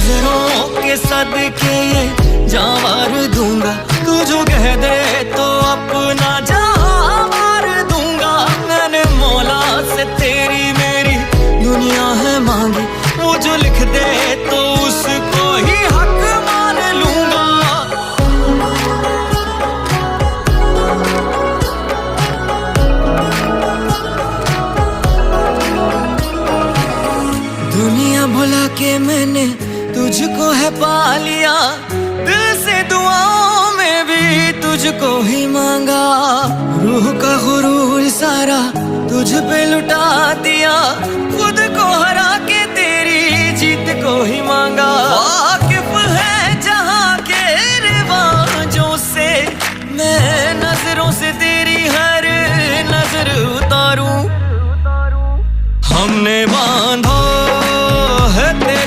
नजरों के सदके ये जान वार दूंगा, तू जो कह दे तो अपना जान वार दूंगा। मैंने मौला से तेरी मेरी दुनिया है मांगी, वो जो लिख दे तो उसको ही हक मान लूंगा। दुनिया भुला के मैंने तुझको है पा लिया, दिल से दुआओं में भी तुझको ही मांगा। रूह का गुरूर सारा तुझ पे लुटा दिया, खुद को हरा के